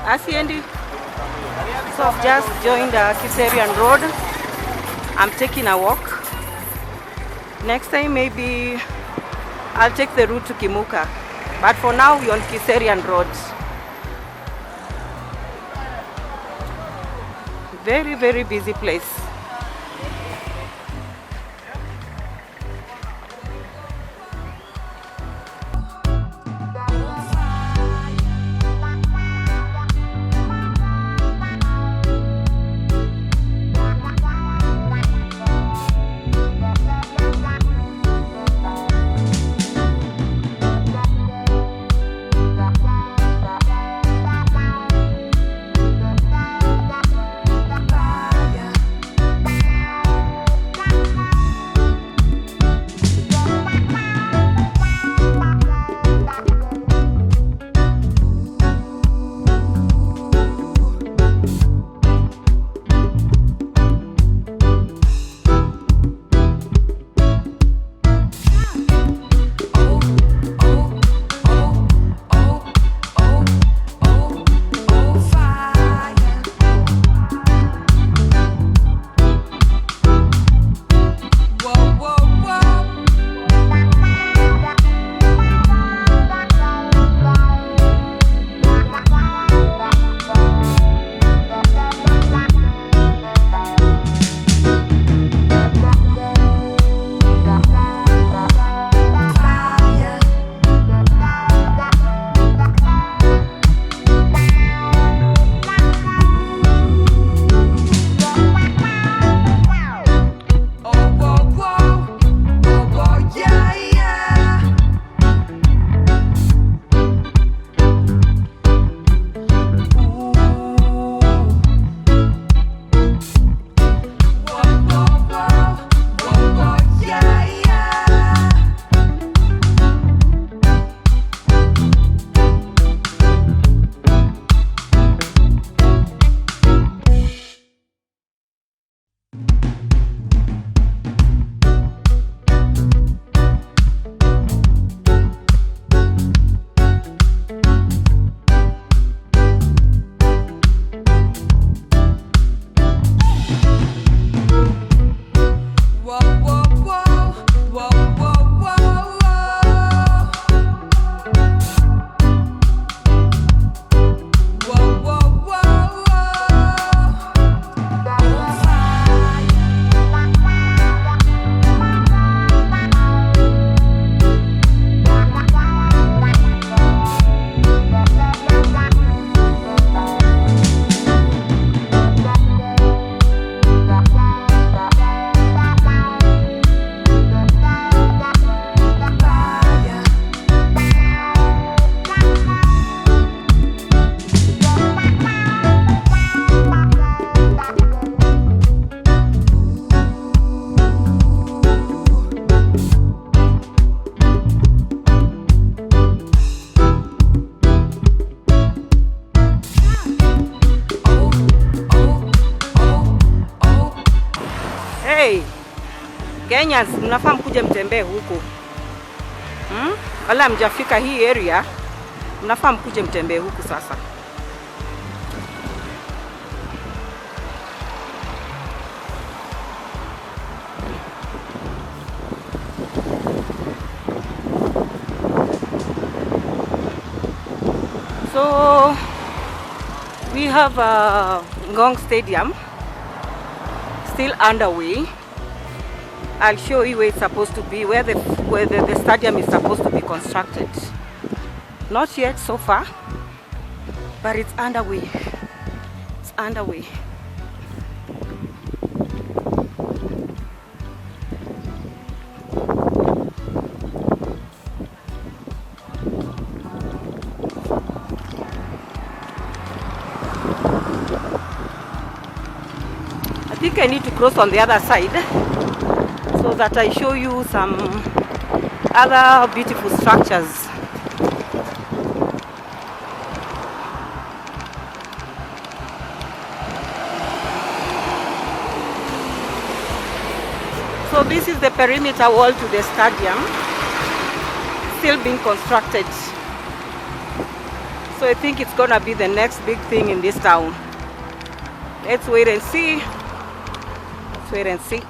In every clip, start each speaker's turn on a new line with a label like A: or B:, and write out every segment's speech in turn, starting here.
A: Asiendi. So I've just joined Kiserian Road. I'm taking a walk. Next time maybe I'll take the route to Kimuka. But for now we're on Kiserian Road. Very, very busy place. Kenyans, mnafaa mkuje mtembee huku. Wala mjafika hii area, mnafaa mkuje mtembee huku sasa. So we have Ngong Stadium still underway. I'll show you where it's supposed to be, where the stadium is supposed to be constructed. Not yet so far, but it's underway. It's underway. I think I need to cross on the other side so that I show you some other beautiful structures. So this is the perimeter wall to the stadium, still being constructed. So I think it's gonna be the next big thing in this town. Let's wait and see. Let's wait and see.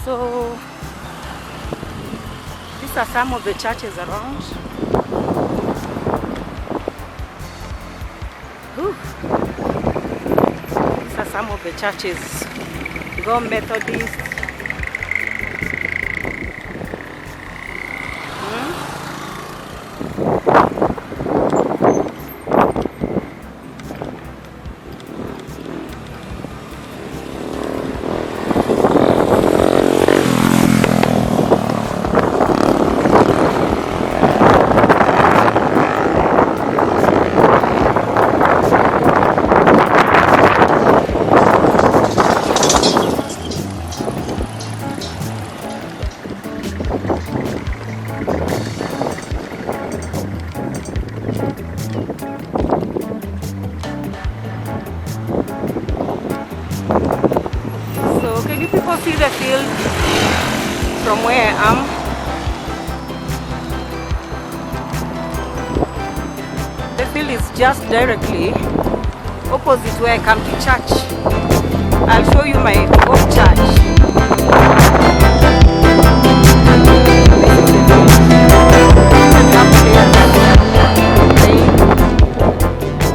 A: So these are some of the churches around. Whew. These are some of the churches. Go Methodist. So can you people see the field from where I am? The field is just directly opposite where I come to church. I'll show you my home church.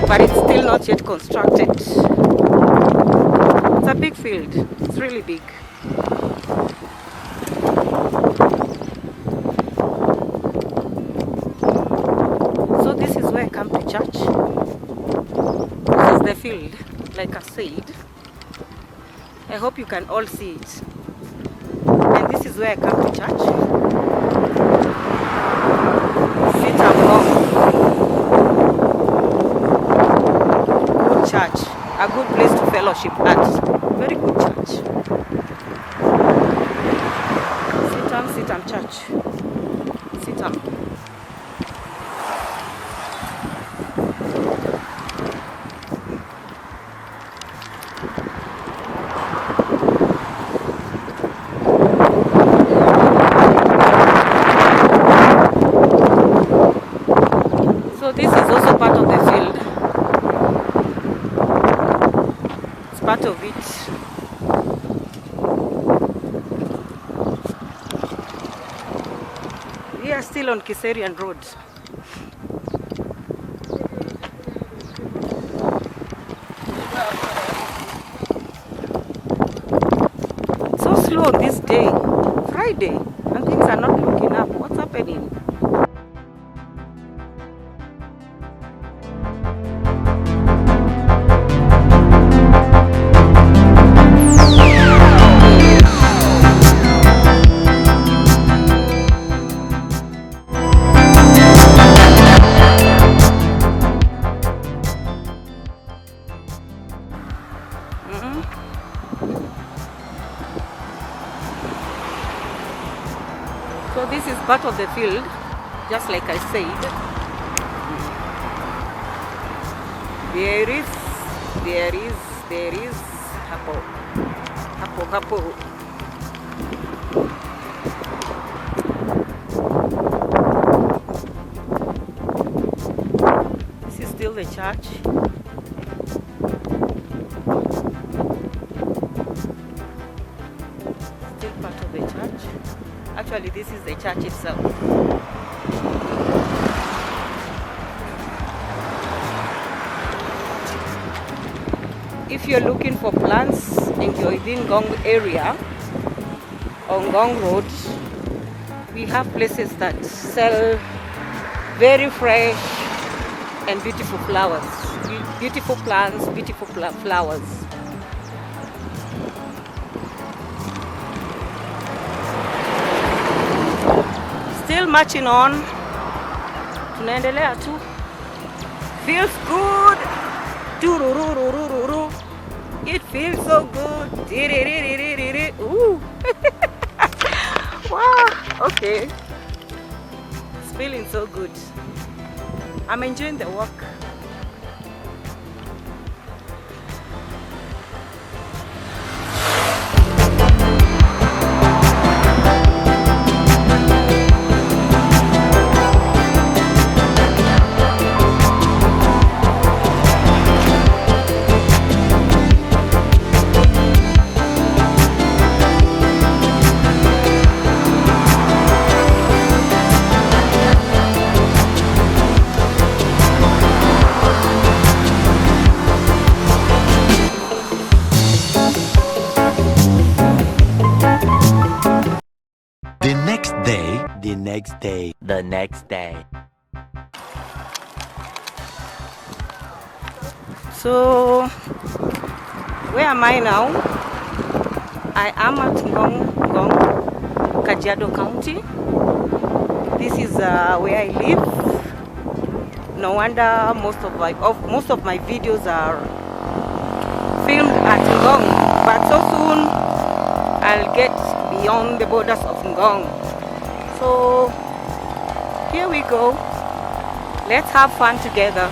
A: But it's still not yet constructed. It's a big field. It's really big. So this is where I come to church. This is the field, like I said. I hope you can all see it. And this is where I come to church. Sit and walk. Good church. A good place to fellowship at. Very good church. Sit and church. Sit down. So this is also part of the field. It's part of it. We are still on Kiserian Road. So slow this day, Friday, and things are not looking up. What's happening? So this is part of the field, just like I said. There is hapo. This is still the church. Still part of the church. Actually, this is the church itself. If you're looking for plants in the within Gong area, on Gong Road, we have places that sell very fresh and beautiful flowers. Beautiful plants, beautiful flowers. Still marching on. Tunaendelea tu. Feels good. It feels so good. Ooh. okay. It's feeling so good. I'm enjoying the walk.
B: The next day.
A: So, where am I now? I am at Ngong, Kajiado County. This is where I live. No wonder most of my videos are filmed at Ngong, but so soon I'll get beyond the borders of Ngong. So here we go. Let's have fun together.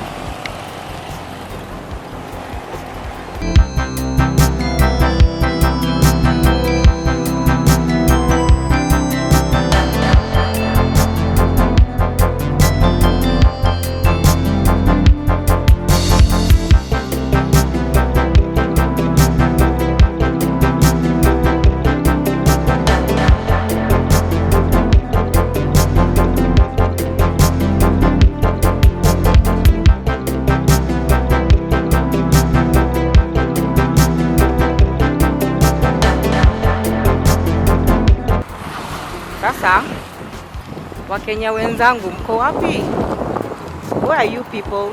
A: Sasa, Wakenya wenzangu mko wapi? Where are you people?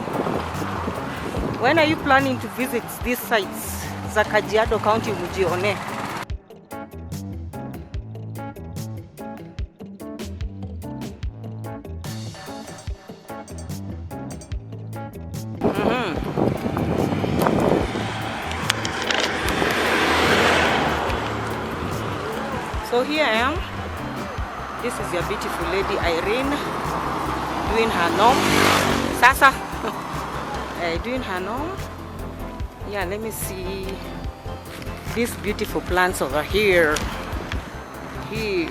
A: When are you planning to visit these sites za Kajiado County mujione? So here I am. This is your beautiful lady Irene doing her norm. Sasa doing her norm. Yeah, let me see these beautiful plants over here. Here.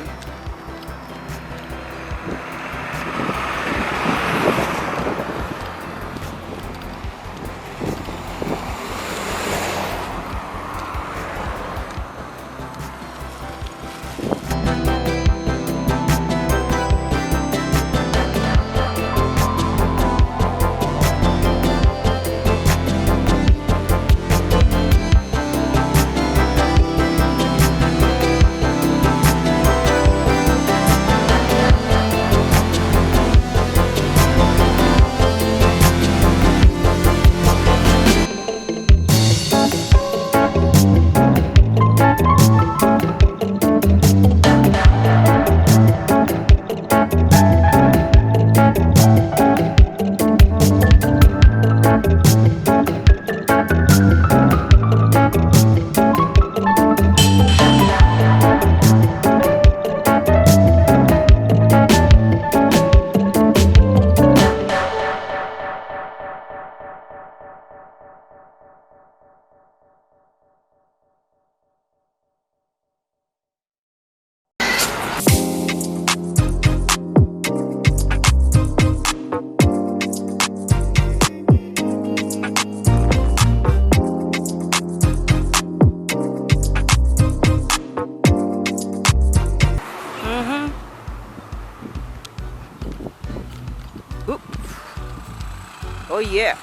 A: Oh yeah.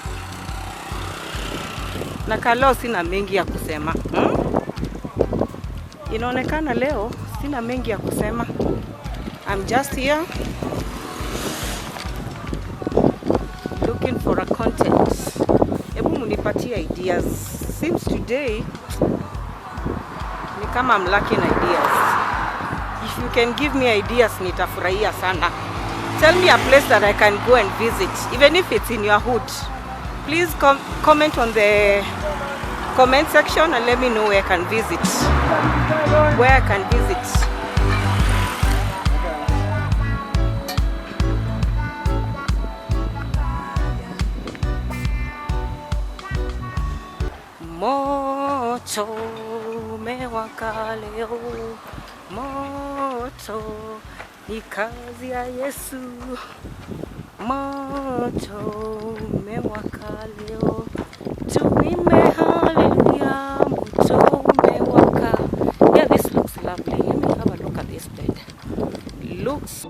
A: Na kaleo sina mengi ya kusema. Inaonekana leo sina mengi ya kusema. I'm just here looking for a content. Hebu munipatie ideas. Seems today ni kama I'm lacking ideas. If you can give me ideas nitafurahia sana. Tell me a place that I can go and visit, even if it's in your hood. Please comment on the comment section and let me know where I can visit. Moto umewaka leo, moto ni kazi ya Yesu. Moto umewaka leo, tuimbe haleluya. Moto umewaka. Yeah, this looks lovely. Let me have a look at this bed. Looks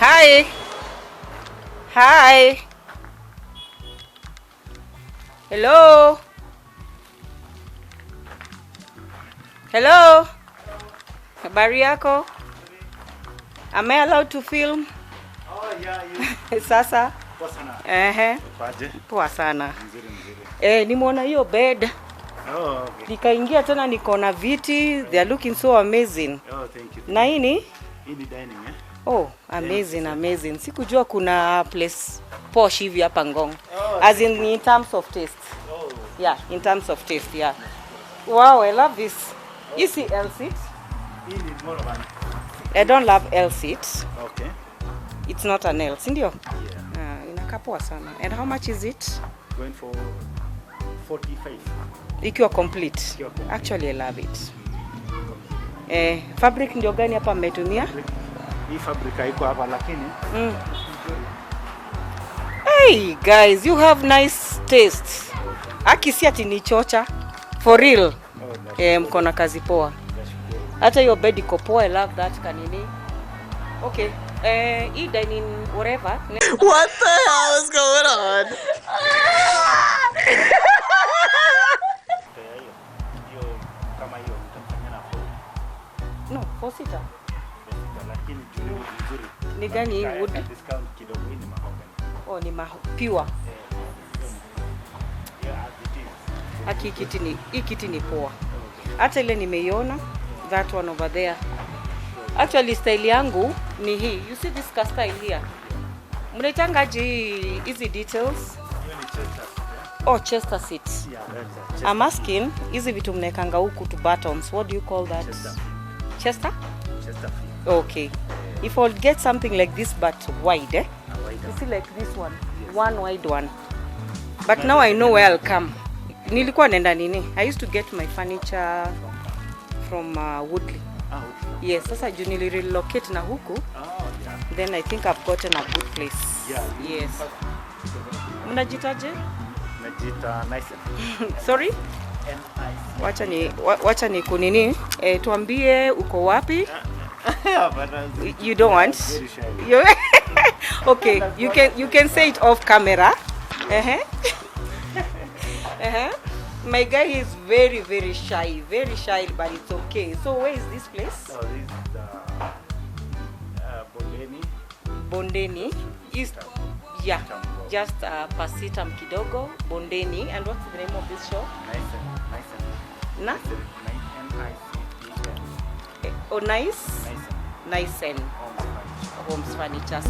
A: Hi. Hi. Hello. Hello. Habari yako? Am I allowed to film?
C: Oh yeah,
A: Sasa.
C: Poa sana. Kwaje?
A: Poa sana.
C: Mzuri.
A: Nimeona hiyo bed.
C: Oh, okay.
A: Nikaingia tena niko na viti. They are looking so amazing.
C: Oh, thank you.
A: Na hii ni
C: dining, eh?
A: Oh, amazing. Sikujua kuna place posh hivi hapa Ngong. As in terms of taste.
C: Oh.
A: Yeah, in terms of taste, yeah. Wow, I love this. You see L seat?
C: Hii ni more of an...
A: I don't love L seat.
C: Okay.
A: It's not an L, si ndio?
C: Yeah.
A: Inakaa poa sana. And how much is it?
C: Going for 45.
A: Ikiwa complete. Actually, I love it. Fabric ndio gani hapa mmetumia?
C: Hii fabric haiko hapa lakini.
A: Hey guys, you have nice taste. Akisi ati ni chocha. For real. Mko na kazi poa. Hata hiyo bed iko poa. I love that kanini. Okay. Hii dining whatever.
B: What the hell is going on?
A: No, 4-seater.
C: Lakini nzuri.
A: Ni gani hii wood?
C: Discount kidogo hii ni mahogany.
A: Ni pure. Hii kiti ni poa. Hata ile nimeiona, that one over there. Actually style yangu ni hii. You see this style here? Mnaitangaje hizi details? Oh, Chester seat. I'm asking, hizi vitu mnaekanga huku to buttons. What do you call that? Chester?
C: Chester.
A: Okay. If I'll get something like this but wide, you see like this one. Yes. One wide one. But now I know where I'll come. Nilikuwa nenda nini? I used to get my furniture from Woodley.
C: Woodley.
A: Yes, sasa juu nilirelocate na huku.
C: Yeah.
A: Then I think I've gotten a good place.
C: Yeah.
A: Yes. Mnajitaje?
C: Najita nice.
A: Sorry? Wacha ni kunini? Tuambie uko wapi? You don't want? Okay, you can say it off camera. My guy is very shy, but it's okay. So where is this place?
C: Oh, this is
A: Bondeni. East. Yeah, just Pasitam kidogo, Bondeni. And what's the name of this shop? Nice. Homes Furniture.